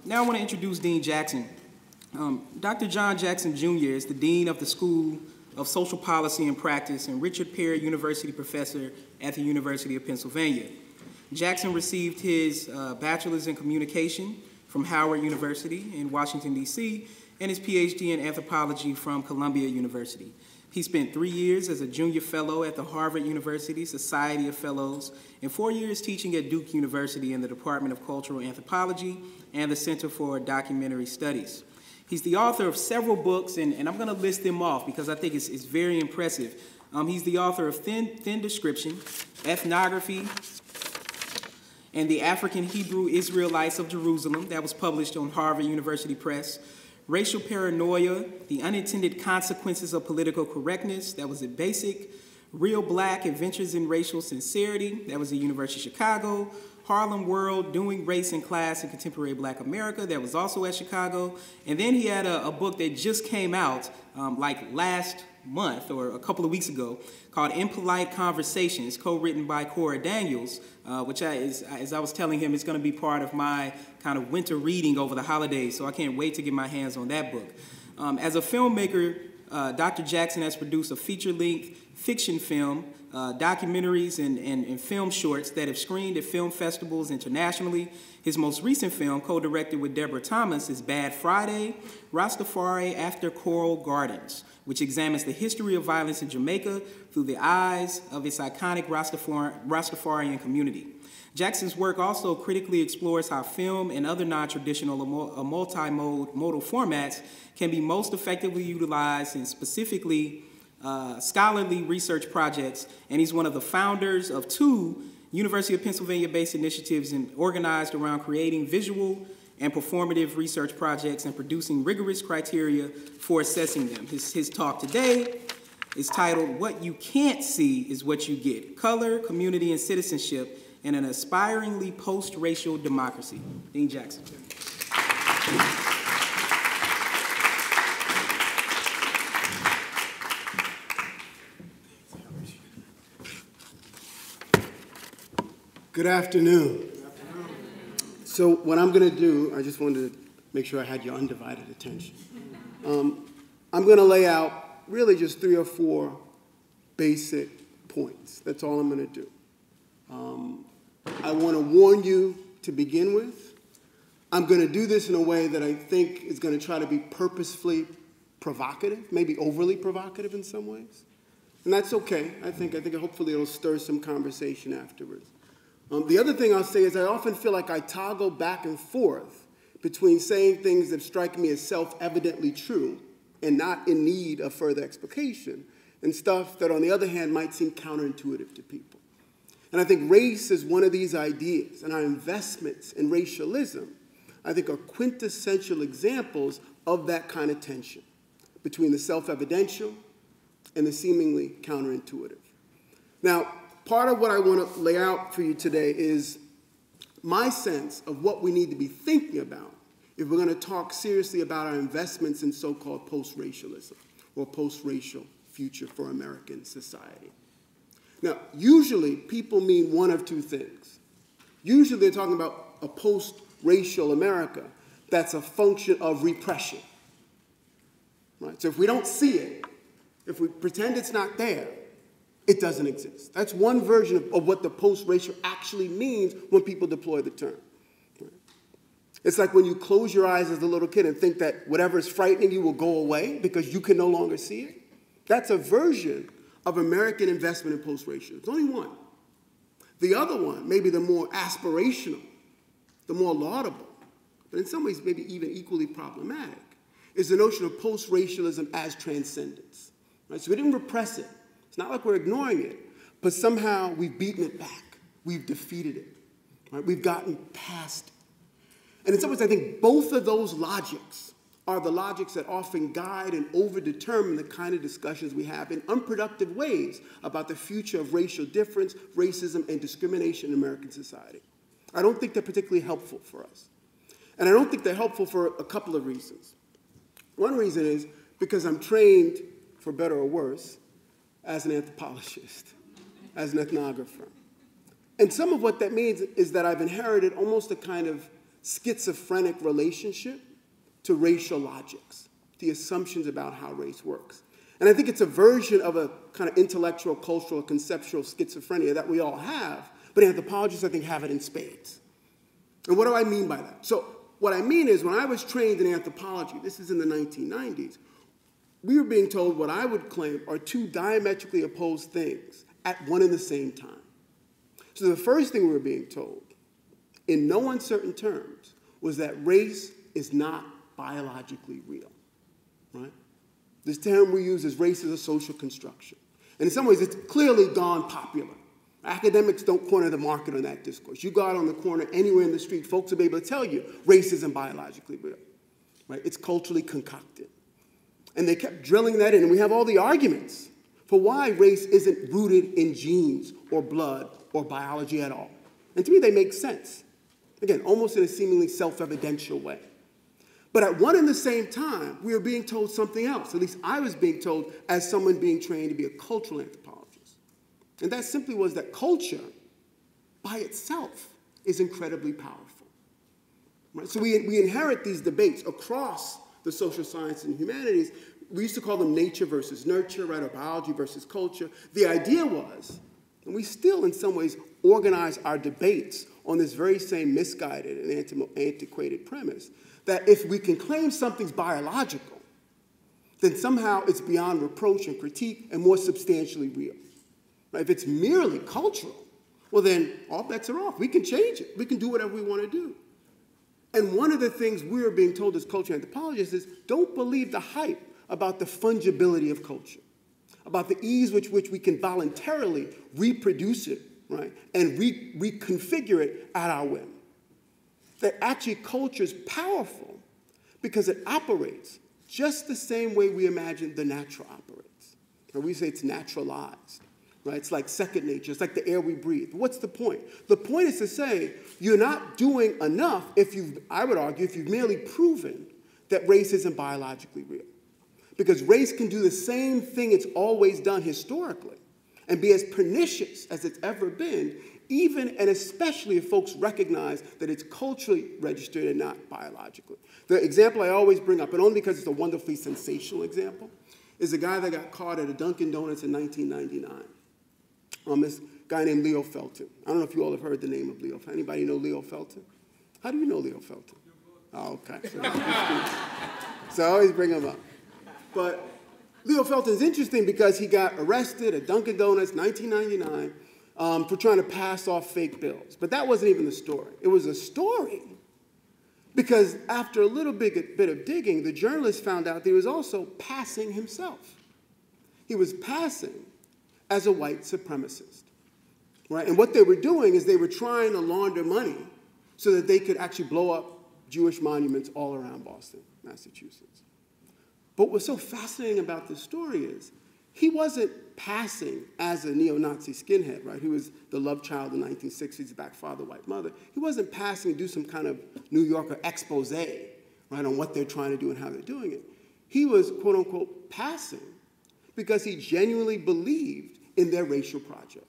Now I want to introduce Dean Jackson. Dr. John Jackson Jr. is the Dean of the School of Social Policy and Practice and Richard Perry University Professor at the University of Pennsylvania. Jackson received his bachelor's in communication from Howard University in Washington, D.C., and his PhD in anthropology from Columbia University. He spent 3 years as a junior fellow at the Harvard University Society of Fellows and 4 years teaching at Duke University in the Department of Cultural Anthropology and the Center for Documentary Studies. He's the author of several books, and I'm going to list them off because I think it's very impressive. He's the author of Thin Description, Ethnography, and the African Hebrew Israelites of Jerusalem, that was published on Harvard University Press. Racial Paranoia, The Unintended Consequences of Political Correctness, that was at Basic. Real Black, Adventures in Racial Sincerity, that was at University of Chicago. Harlem World, Doing Race and Class in Contemporary Black America, that was also at Chicago. And then he had a book that just came out like last month or a couple of weeks ago called Impolite Conversations, co-written by Cora Daniels, which as I was telling him, is going to be part of my kind of winter reading over the holidays, so I can't wait to get my hands on that book. As a filmmaker, Dr. Jackson has produced a feature-length fiction film, documentaries, and film shorts that have screened at film festivals internationally. His most recent film, co-directed with Deborah Thomas, is Bad Friday, Rastafari After Coral Gardens, which examines the history of violence in Jamaica through the eyes of its iconic Rastafarian community. Jackson's work also critically explores how film and other non-traditional or multimodal formats can be most effectively utilized in specifically scholarly research projects, and he's one of the founders of 2 University of Pennsylvania-based initiatives organized around creating visual and performative research projects and producing rigorous criteria for assessing them. His talk today is titled, What You Can't See is What You Get, Color, Community, and Citizenship in an Aspiringly Post-Racial Democracy. Dean Jackson. Good afternoon. So what I'm going to do, I just wanted to make sure I had your undivided attention. I'm going to lay out really just 3 or 4 basic points. That's all I'm going to do. I want to warn you to begin with. I'm going to do this in a way that I think is going to try to be purposefully provocative, maybe overly provocative in some ways. And that's okay. I think hopefully it'll stir some conversation afterwards. The other thing I'll say is I often feel like I toggle back and forth between saying things that strike me as self-evidently true and not in need of further explication, and stuff that, on the other hand, might seem counterintuitive to people. And I think race is one of these ideas, and our investments in racialism, I think, are quintessential examples of that kind of tension between the self-evidential and the seemingly counterintuitive. Now, part of what I want to lay out for you today is my sense of what we need to be thinking about if we're going to talk seriously about our investments in so-called post-racialism or post-racial future for American society. Now, usually people mean one of 2 things. Usually they're talking about a post-racial America that's a function of repression. Right? So if we don't see it, if we pretend it's not there, it doesn't exist. That's one version of what the post-racial actually means when people deploy the term. It's like when you close your eyes as a little kid and think that whatever is frightening you will go away because you can no longer see it. That's a version of American investment in post-racial. There's only one. The other one, maybe the more aspirational, the more laudable, but in some ways maybe even equally problematic, is the notion of post-racialism as transcendence. Right? So we didn't repress it. It's not like we're ignoring it, but somehow we've beaten it back. We've defeated it. Right? We've gotten past it. And in some ways, I think both of those logics are the logics that often guide and overdetermine the kind of discussions we have in unproductive ways about the future of racial difference, racism, and discrimination in American society. I don't think they're particularly helpful for us. And I don't think they're helpful for a couple of reasons. One reason is because I'm trained, for better or worse, as an anthropologist, as an ethnographer. And some of what that means is that I've inherited almost a kind of schizophrenic relationship to racial logics, the assumptions about how race works. And I think it's a version of a kind of intellectual, cultural, conceptual schizophrenia that we all have, but anthropologists, I think, have it in spades. And what do I mean by that? So what I mean is when I was trained in anthropology, this is in the 1990s, we were being told what I would claim are two diametrically opposed things at one and the same time. So the first thing we were being told, in no uncertain terms, was that race is not biologically real, right? This term we use is race is a social construction. And in some ways, it's clearly gone popular. Academics don't corner the market on that discourse. You go out on the corner anywhere in the street, folks will be able to tell you race isn't biologically real, right? It's culturally concocted. And they kept drilling that in, and we have all the arguments for why race isn't rooted in genes or blood or biology at all. And to me, they make sense. Again, almost in a seemingly self-evidential way. But at one and the same time, we were being told something else. At least I was being told as someone being trained to be a cultural anthropologist. And that simply was that culture, by itself, is incredibly powerful. Right? So we inherit these debates across the social sciences and humanities. We used to call them nature versus nurture, right, or biology versus culture. The idea was, and we still in some ways organize our debates on this very same misguided and antiquated premise, that if we can claim something's biological, then somehow it's beyond reproach and critique and more substantially real. Right? If it's merely cultural, well then all bets are off. We can change it. We can do whatever we want to do. And one of the things we are being told as cultural anthropologists is don't believe the hype about the fungibility of culture, about the ease with which we can voluntarily reproduce it, right, and reconfigure it at our whim. That actually culture is powerful because it operates just the same way we imagine the natural operates. Or we say it's naturalized, right? It's like second nature. It's like the air we breathe. What's the point? The point is to say you're not doing enough if I would argue, if you've merely proven that race isn't biologically real. Because race can do the same thing it's always done historically and be as pernicious as it's ever been, even and especially if folks recognize that it's culturally registered and not biologically. The example I always bring up, and only because it's a wonderfully sensational example, is a guy that got caught at a Dunkin' Donuts in 1999. This guy named Leo Felton. I don't know if you all have heard the name of Leo. Anybody know Leo Felton? How do you know Leo Felton? Oh, okay. So I always bring him up. But Leo Felton's interesting because he got arrested at Dunkin' Donuts 1999 for trying to pass off fake bills. But that wasn't even the story. It was a story because after a little bit of digging, the journalist found out that he was also passing himself. He was passing as a white supremacist, right? And what they were doing is they were trying to launder money so that they could actually blow up Jewish monuments all around Boston, Massachusetts. But what's so fascinating about this story is he wasn't passing as a neo-Nazi skinhead, right? He was the love child in the 1960s, the back father, white mother. He wasn't passing to do some kind of New Yorker expose, right, on what they're trying to do and how they're doing it. He was, quote unquote, passing because he genuinely believed in their racial project.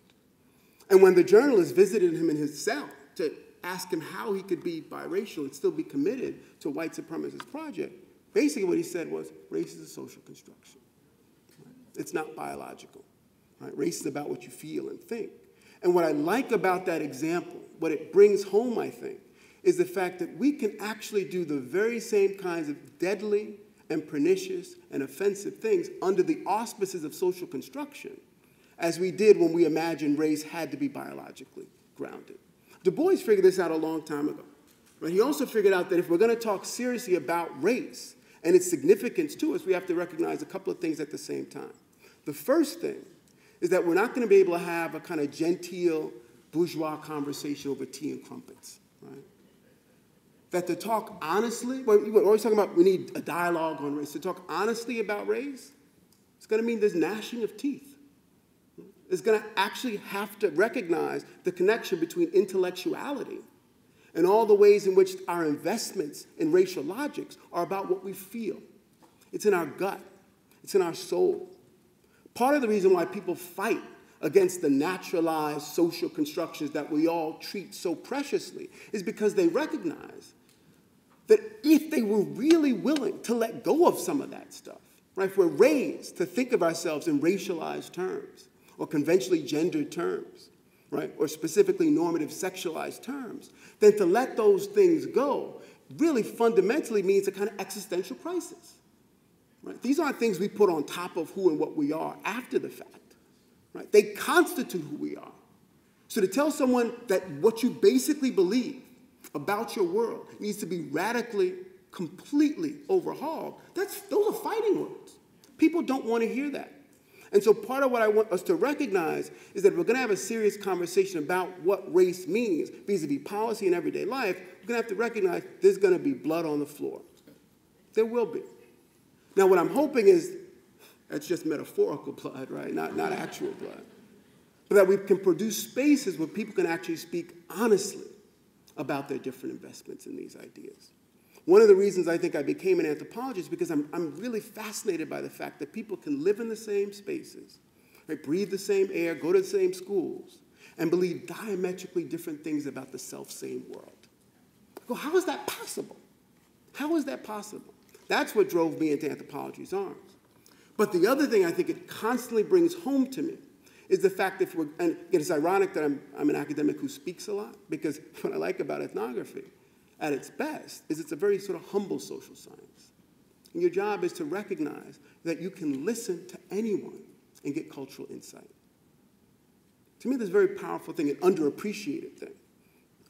And when the journalist visited him in his cell to ask him how he could be biracial and still be committed to a white supremacist project, basically what he said was, race is a social construction. Right? It's not biological. Right? Race is about what you feel and think. And what I like about that example, what it brings home, I think, is the fact that we can actually do the very same kinds of deadly and pernicious and offensive things under the auspices of social construction as we did when we imagined race had to be biologically grounded. Du Bois figured this out a long time ago. Right? He also figured out that if we're going to talk seriously about race and its significance to us, we have to recognize a couple of things at the same time. The first thing is that we're not going to be able to have a kind of genteel bourgeois conversation over tea and crumpets. Right? That to talk honestly, we're always talking about we need a dialogue on race. To talk honestly about race, it's going to mean there's gnashing of teeth. It's going to actually have to recognize the connection between intellectuality and all the ways in which our investments in racial logics are about what we feel. It's in our gut. It's in our soul. Part of the reason why people fight against the naturalized social constructions that we all treat so preciously is because they recognize that if they were really willing to let go of some of that stuff, right? If we're raised to think of ourselves in racialized terms or conventionally gendered terms, right? Or specifically normative sexualized terms, then to let those things go really fundamentally means a kind of existential crisis, right? These aren't things we put on top of who and what we are after the fact, right? They constitute who we are. So to tell someone that what you basically believe about your world needs to be radically, completely overhauled, those are fighting words. People don't want to hear that. And so part of what I want us to recognize is that if we're going to have a serious conversation about what race means vis-a-vis policy and everyday life, we're going to have to recognize there's going to be blood on the floor. There will be. Now, what I'm hoping is that's just metaphorical blood, right? Not actual blood. But that we can produce spaces where people can actually speak honestly about their different investments in these ideas. One of the reasons I think I became an anthropologist is because I'm really fascinated by the fact that people can live in the same spaces, right, breathe the same air, go to the same schools, and believe diametrically different things about the self-same world. I go, how is that possible? How is that possible? That's what drove me into anthropology's arms. But the other thing I think it constantly brings home to me is the fact that and it's ironic that I'm an academic who speaks a lot, because what I like about ethnography at its best is it's a very sort of humble social science. And your job is to recognize that you can listen to anyone and get cultural insight. To me, there's a very powerful thing, an underappreciated thing,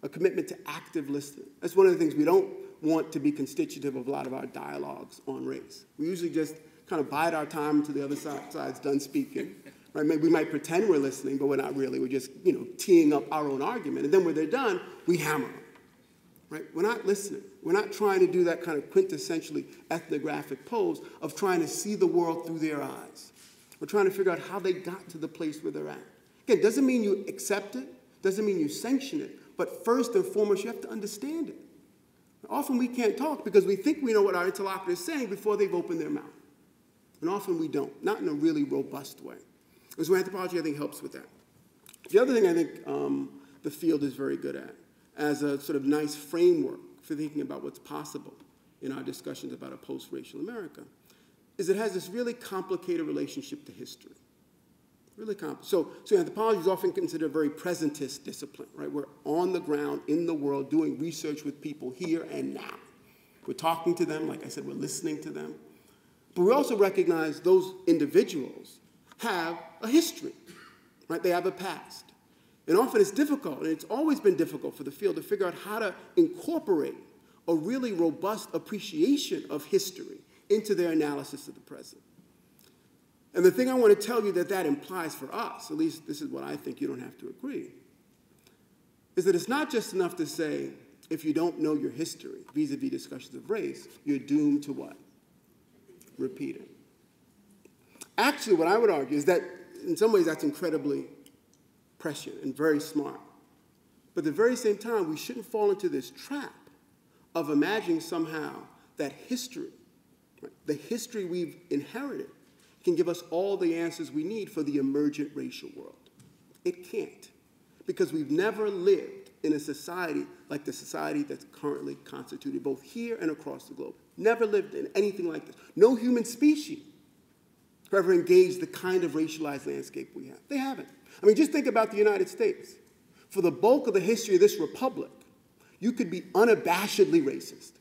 a commitment to active listening. That's one of the things we don't want to be constitutive of a lot of our dialogues on race. We usually just kind of bide our time until the other side's done speaking. Right? Maybe we might pretend we're listening, but we're not really. We're just, teeing up our own argument. And then when they're done, we hammer them. Right? We're not listening. We're not trying to do that kind of quintessentially ethnographic pose of trying to see the world through their eyes. We're trying to figure out how they got to the place where they're at. Again, doesn't mean you accept it, doesn't mean you sanction it, but first and foremost, you have to understand it. Often we can't talk because we think we know what our interlocutor is saying before they've opened their mouth. And often we don't, not in a really robust way. And so anthropology, I think, helps with that. The other thing I think the field is very good at, as a sort of nice framework for thinking about what's possible in our discussions about a post-racial America, is it has this really complicated relationship to history. Really complicated. So anthropology is often considered a very presentist discipline, right? We're on the ground, in the world, doing research with people here and now. We're talking to them, like I said, we're listening to them. But we also recognize those individuals have a history, right? They have a past. And often it's difficult, and it's always been difficult for the field to figure out how to incorporate a really robust appreciation of history into their analysis of the present. And the thing I want to tell you that implies for us, at least this is what I think, you don't have to agree, is that it's not just enough to say, if you don't know your history, vis-a-vis discussions of race, you're doomed to what? Repeat it. Actually, what I would argue is that, in some ways, that's incredibly prescient and very smart. But at the very same time, we shouldn't fall into this trap of imagining somehow that history, right, the history we've inherited, can give us all the answers we need for the emergent racial world. It can't, because we've never lived in a society like the society that's currently constituted, both here and across the globe. Never lived in anything like this. No human species have ever engaged the kind of racialized landscape we have. They haven't. I mean, just think about the United States. For the bulk of the history of this republic, you could be unabashedly racist.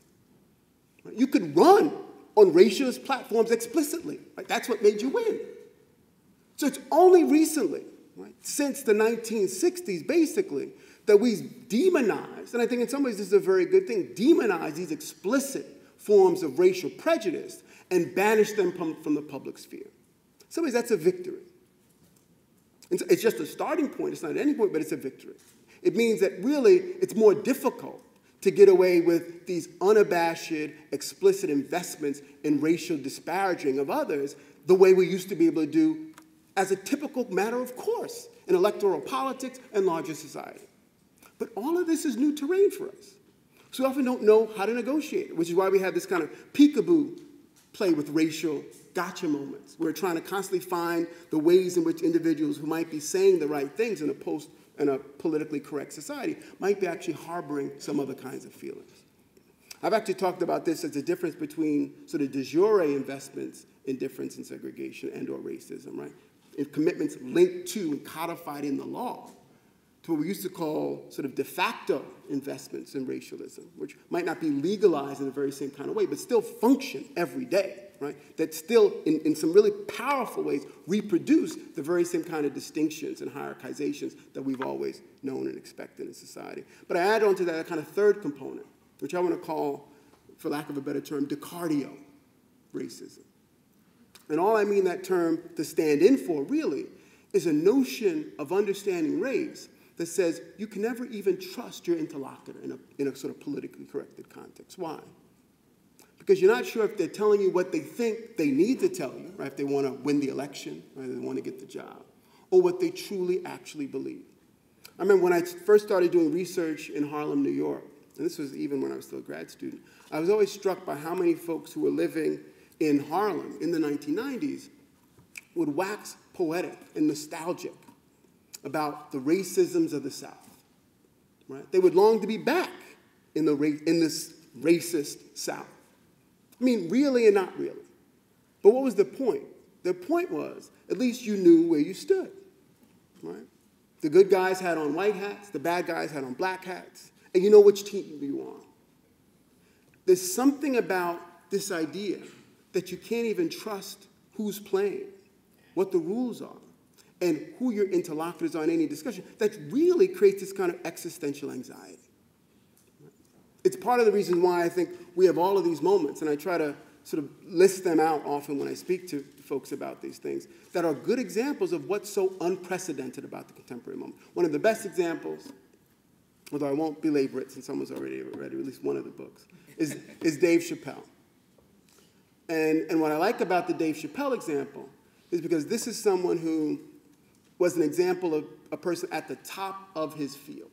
Right? You could run on racialist platforms explicitly. Right? That's what made you win. So it's only recently, right, since the 1960s, basically, that we've demonized, and I think in some ways this is a very good thing, demonized these explicit forms of racial prejudice and banished them from the public sphere. In some ways, that's a victory. And so it's just a starting point. It's not an ending point, but it's a victory. It means that really it's more difficult to get away with these unabashed, explicit investments in racial disparaging of others the way we used to be able to do as a typical matter of course in electoral politics and larger society. But all of this is new terrain for us. So we often don't know how to negotiate it, which is why we have this kind of peekaboo play with racial gotcha moments. We're trying to constantly find the ways in which individuals who might be saying the right things in a politically correct society might be actually harboring some other kinds of feelings. I've actually talked about this as the difference between sort of de jure investments in difference and segregation and or racism, right? If commitments linked to and codified in the law, to what we used to call sort of de facto investments in racialism, which might not be legalized in the very same kind of way, but still function every day, right? That still, in some really powerful ways, reproduce the very same kind of distinctions and hierarchizations that we've always known and expected in society. But I add on to that a kind of third component, which I want to call, for lack of a better term, decardio racism. And all I mean that term to stand in for, really, is a notion of understanding race that says you can never even trust your interlocutor in a sort of politically corrected context. Why? Because you're not sure if they're telling you what they think they need to tell you, right, if they want to win the election, or they want to get the job, or what they truly actually believe. I remember when I first started doing research in Harlem, New York, and this was even when I was still a grad student, I was always struck by how many folks who were living in Harlem in the 1990s would wax poetic and nostalgic about the racisms of the South, right? They would long to be back in this racist South. I mean, really and not really. But what was the point? The point was, at least you knew where you stood, right? The good guys had on white hats, the bad guys had on black hats, and you know which team you were on. There's something about this idea that you can't even trust who's playing, what the rules are, and who your interlocutors are in any discussion, that really creates this kind of existential anxiety. It's part of the reason why I think we have all of these moments, and I try to sort of list them out often when I speak to folks about these things, that are good examples of what's so unprecedented about the contemporary moment. One of the best examples, although I won't belabor it since someone's already read at least one of the books, is Dave Chappelle. And what I like about the Dave Chappelle example is because this is someone who was an example of a person at the top of his field.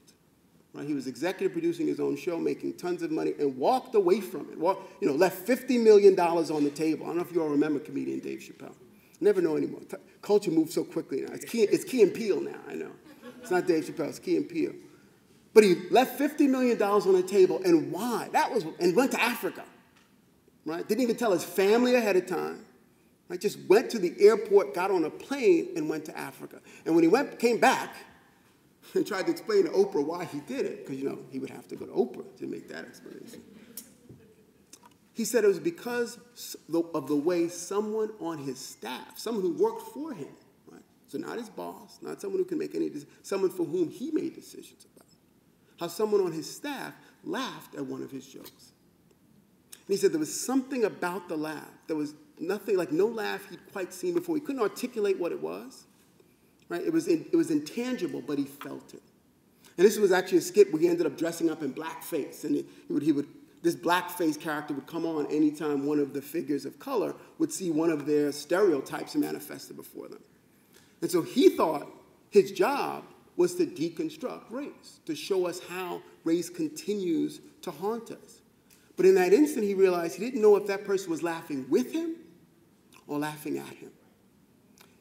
Right? He was executive producing his own show, making tons of money, and walked away from it. Left $50 million on the table. I don't know if you all remember comedian Dave Chappelle. Never know anymore. Culture moves so quickly now. It's Key and Peele now, I know. It's not Dave Chappelle, it's Key and Peele. But he left $50 million on the table, and why? And went to Africa. Right? Didn't even tell his family ahead of time. Right? Just went to the airport, got on a plane, and went to Africa. And when he came back and tried to explain to Oprah why he did it, because, he would have to go to Oprah to make that explanation. He said it was because of the way someone on his staff, someone who worked for him, right? So not his boss, not someone who can make any decisions, someone for whom he made decisions about, how someone on his staff laughed at one of his jokes. And he said there was something about the laugh. There was nothing, like no laugh he'd quite seen before. He couldn't articulate what it was. Right? It was intangible, but he felt it. And this was actually a skit where he ended up dressing up in blackface. And this blackface character would come on anytime one of the figures of color would see one of their stereotypes manifested before them. And so he thought his job was to deconstruct race, to show us how race continues to haunt us. But in that instant, he realized he didn't know if that person was laughing with him or laughing at him.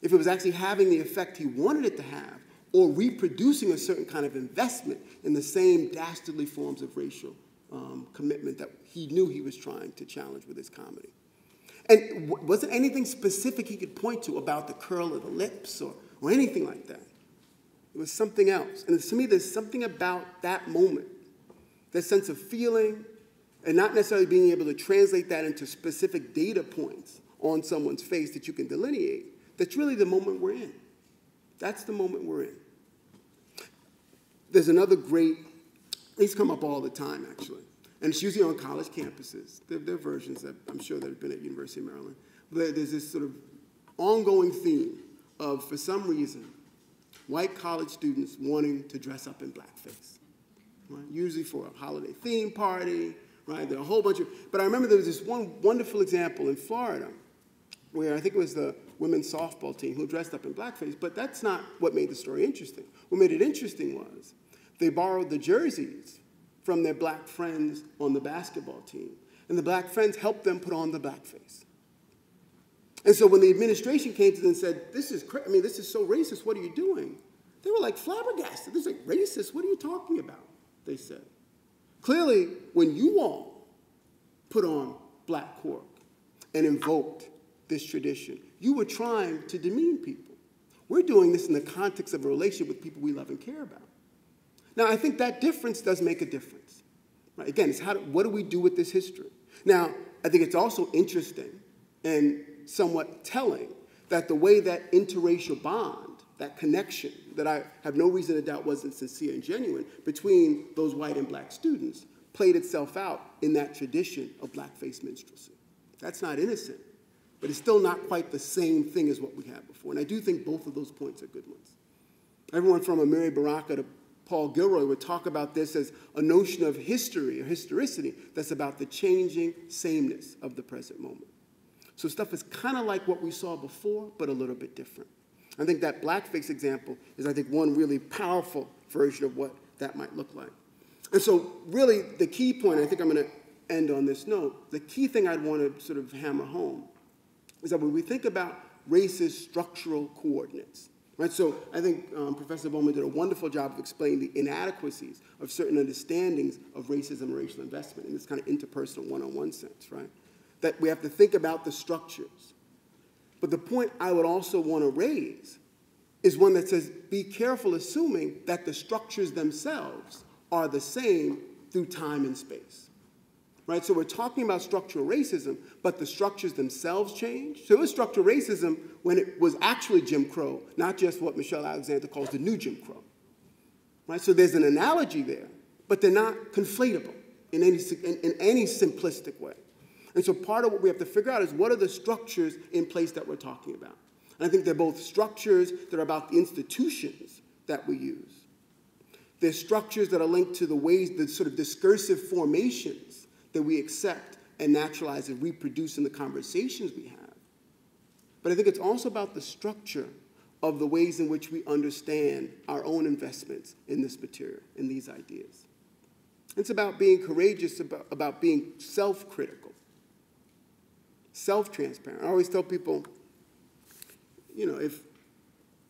If it was actually having the effect he wanted it to have, or reproducing a certain kind of investment in the same dastardly forms of racial commitment that he knew he was trying to challenge with his comedy. And wasn't anything specific he could point to about the curl of the lips or anything like that. It was something else. And to me, there's something about that moment, that sense of feeling, and not necessarily being able to translate that into specific data points on someone's face that you can delineate. That's really the moment we're in. That's the moment we're in. There's another great, these come up all the time, actually. And it's usually on college campuses. There are versions that I'm sure that have been at University of Maryland. But there's this sort of ongoing theme of, for some reason, white college students wanting to dress up in blackface. Right? Usually for a holiday theme party, right? There are a whole bunch of, but I remember there was this one wonderful example in Florida where I think it was the women's softball team who dressed up in blackface, but that's not what made the story interesting. What made it interesting was they borrowed the jerseys from their black friends on the basketball team, and the black friends helped them put on the blackface. And so when the administration came to them and said, this is so racist, what are you doing? They were like flabbergasted. This is like racist, what are you talking about? They said. Clearly, when you all put on black cork and invoked this tradition, you were trying to demean people. We're doing this in the context of a relationship with people we love and care about. Now, I think that difference does make a difference. Right? Again, it's what do we do with this history? Now, I think it's also interesting and somewhat telling that the way that interracial bond, that connection that I have no reason to doubt wasn't sincere and genuine between those white and black students played itself out in that tradition of blackface minstrelsy. That's not innocent, but it's still not quite the same thing as what we had before. And I do think both of those points are good ones. Everyone from Amiri Baraka to Paul Gilroy would talk about this as a notion of history or historicity that's about the changing sameness of the present moment. So stuff is kind of like what we saw before, but a little bit different. I think that blackface example is, I think, one really powerful version of what that might look like. And so really the key point, I think I'm going to end on this note, the key thing I'd want to sort of hammer home is that when we think about race's structural coordinates, right? So I think Professor Bowman did a wonderful job of explaining the inadequacies of certain understandings of racism and racial investment in this kind of interpersonal one-on-one sense, right? That we have to think about the structures. But the point I would also want to raise is one that says, be careful assuming that the structures themselves are the same through time and space. Right? So we're talking about structural racism, but the structures themselves change. So it was structural racism when it was actually Jim Crow, not just what Michelle Alexander calls the new Jim Crow. Right? So there's an analogy there, but they're not conflatable in any simplistic way. And so part of what we have to figure out is what are the structures in place that we're talking about. And I think they're both structures that are about the institutions that we use. They're structures that are linked to the ways, the sort of discursive formations that we accept and naturalize and reproduce in the conversations we have. But I think it's also about the structure of the ways in which we understand our own investments in this material, in these ideas. It's about being courageous, about being self-critical, self-transparent. I always tell people, you know,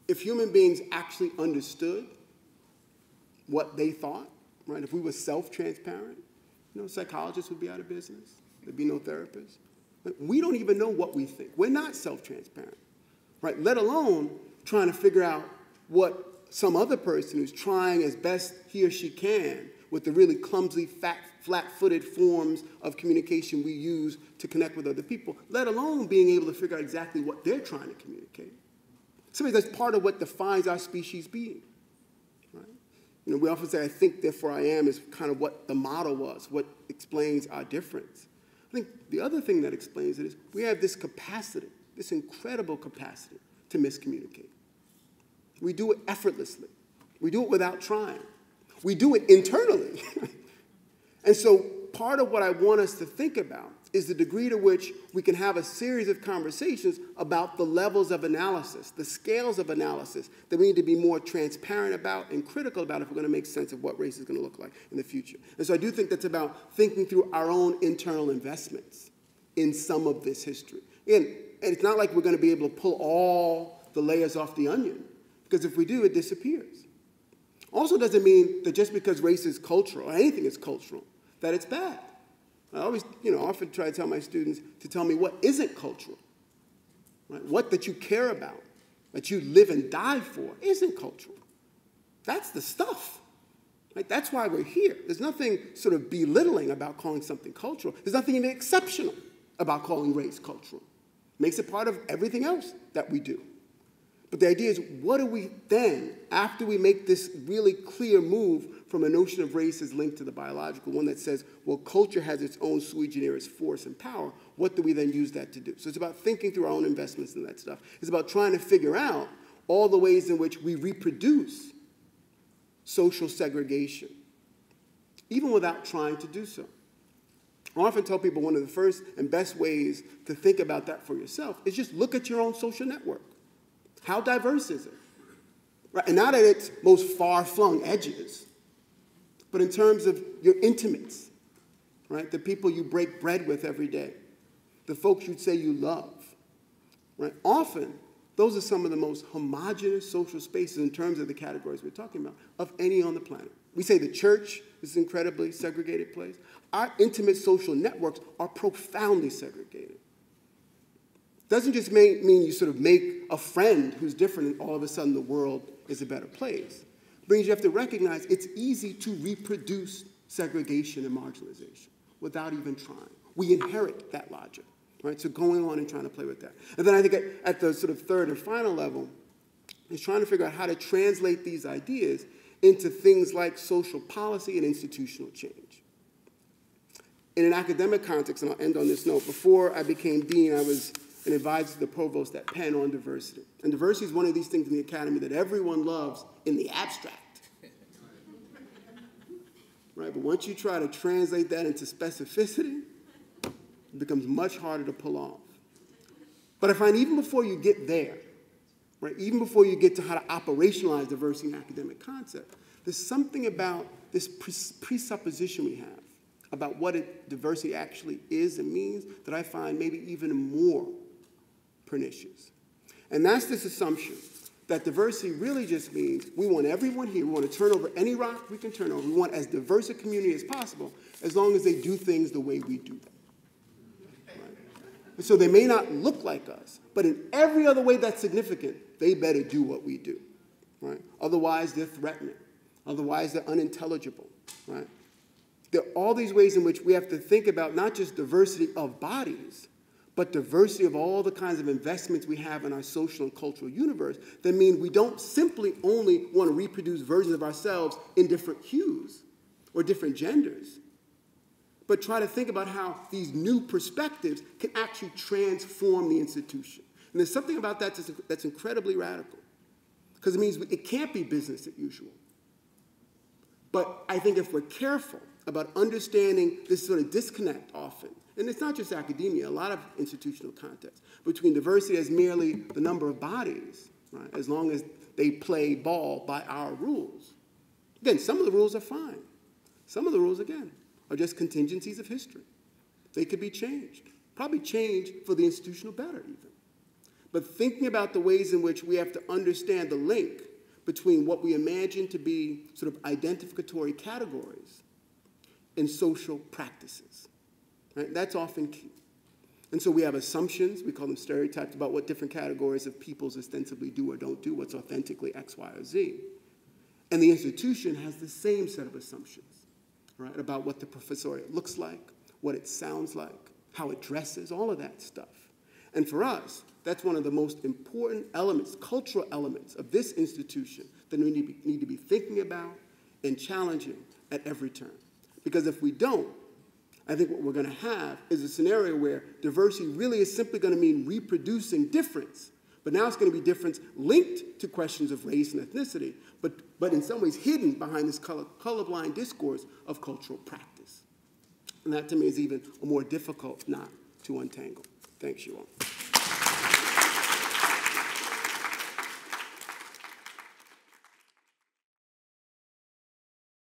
if human beings actually understood what they thought, right? If we were self-transparent, you know, psychologists would be out of business. There'd be no therapists. We don't even know what we think. We're not self-transparent, right? Let alone trying to figure out what some other person who's trying as best he or she can with the really clumsy, flat-footed forms of communication we use to connect with other people, let alone being able to figure out exactly what they're trying to communicate. So that's part of what defines our species being. Right? You know, we often say, I think, therefore I am, is kind of what the motto was, what explains our difference. I think the other thing that explains it is we have this capacity, this incredible capacity to miscommunicate. We do it effortlessly. We do it without trying. We do it internally. And so part of what I want us to think about is the degree to which we can have a series of conversations about the levels of analysis, the scales of analysis that we need to be more transparent about and critical about if we're going to make sense of what race is going to look like in the future. And so I do think that's about thinking through our own internal investments in some of this history. And it's not like we're going to be able to pull all the layers off the onion, because if we do, it disappears. Also doesn't mean that just because race is cultural, or anything is cultural, that it's bad. I always, often try to tell my students to tell me what isn't cultural. Right? What that you care about, that you live and die for, isn't cultural. That's the stuff. Right? That's why we're here. There's nothing sort of belittling about calling something cultural. There's nothing even exceptional about calling race cultural. It makes it part of everything else that we do. But the idea is, what do we then, after we make this really clear move from a notion of race as linked to the biological, one that says, well, culture has its own sui generis force and power, what do we then use that to do? So it's about thinking through our own investments in that stuff. It's about trying to figure out all the ways in which we reproduce social segregation, even without trying to do so. I often tell people one of the first and best ways to think about that for yourself is just look at your own social network. How diverse is it? Right? And not at its most far-flung edges, but in terms of your intimates, right? The people you break bread with every day, the folks you'd say you love. Right? Often, those are some of the most homogeneous social spaces in terms of the categories we're talking about, of any on the planet. We say the church is an incredibly segregated place. Our intimate social networks are profoundly segregated. Doesn't just mean you sort of make a friend who's different and all of a sudden the world is a better place. It means you have to recognize it's easy to reproduce segregation and marginalization without even trying. We inherit that logic, right? So going on and trying to play with that. And then I think at the sort of third and final level is trying to figure out how to translate these ideas into things like social policy and institutional change. In an academic context, and I'll end on this note, before I became dean, I was an advisor to the provost at Penn on diversity. And diversity is one of these things in the academy that everyone loves in the abstract. Right? But once you try to translate that into specificity, it becomes much harder to pull off. But I find even before you get there, right, even before you get to how to operationalize diversity in academic concept, there's something about this presupposition we have about what diversity actually is and means that I find maybe even more pernicious. And that's this assumption that diversity really just means we want everyone here, we want to turn over any rock we can turn over, we want as diverse a community as possible, as long as they do things the way we do them. Right? And so they may not look like us, but in every other way that's significant, they better do what we do. Right? Otherwise, they're threatening. Otherwise, they're unintelligible. Right? There are all these ways in which we have to think about not just diversity of bodies, but diversity of all the kinds of investments we have in our social and cultural universe that mean we don't simply only want to reproduce versions of ourselves in different hues or different genders, but try to think about how these new perspectives can actually transform the institution. And there's something about that that's incredibly radical, because it means it can't be business as usual. But I think if we're careful about understanding this sort of disconnect often, and it's not just academia, a lot of institutional context, between diversity as merely the number of bodies, right, as long as they play ball by our rules. Again, some of the rules are fine. Some of the rules, again, are just contingencies of history. They could be changed, probably changed for the institutional better even. But thinking about the ways in which we have to understand the link between what we imagine to be sort of identificatory categories and social practices. Right? That's often key. And so we have assumptions, we call them stereotypes, about what different categories of peoples ostensibly do or don't do, what's authentically X, Y, or Z. And the institution has the same set of assumptions, right, about what the professoriate looks like, what it sounds like, how it dresses, all of that stuff. And for us, that's one of the most important elements, cultural elements of this institution that we need to be thinking about and challenging at every turn. Because if we don't, I think what we're going to have is a scenario where diversity really is simply going to mean reproducing difference. But now it's going to be difference linked to questions of race and ethnicity, but in some ways hidden behind this colorblind discourse of cultural practice. And that, to me, is even a more difficult knot to untangle. Thanks, you all.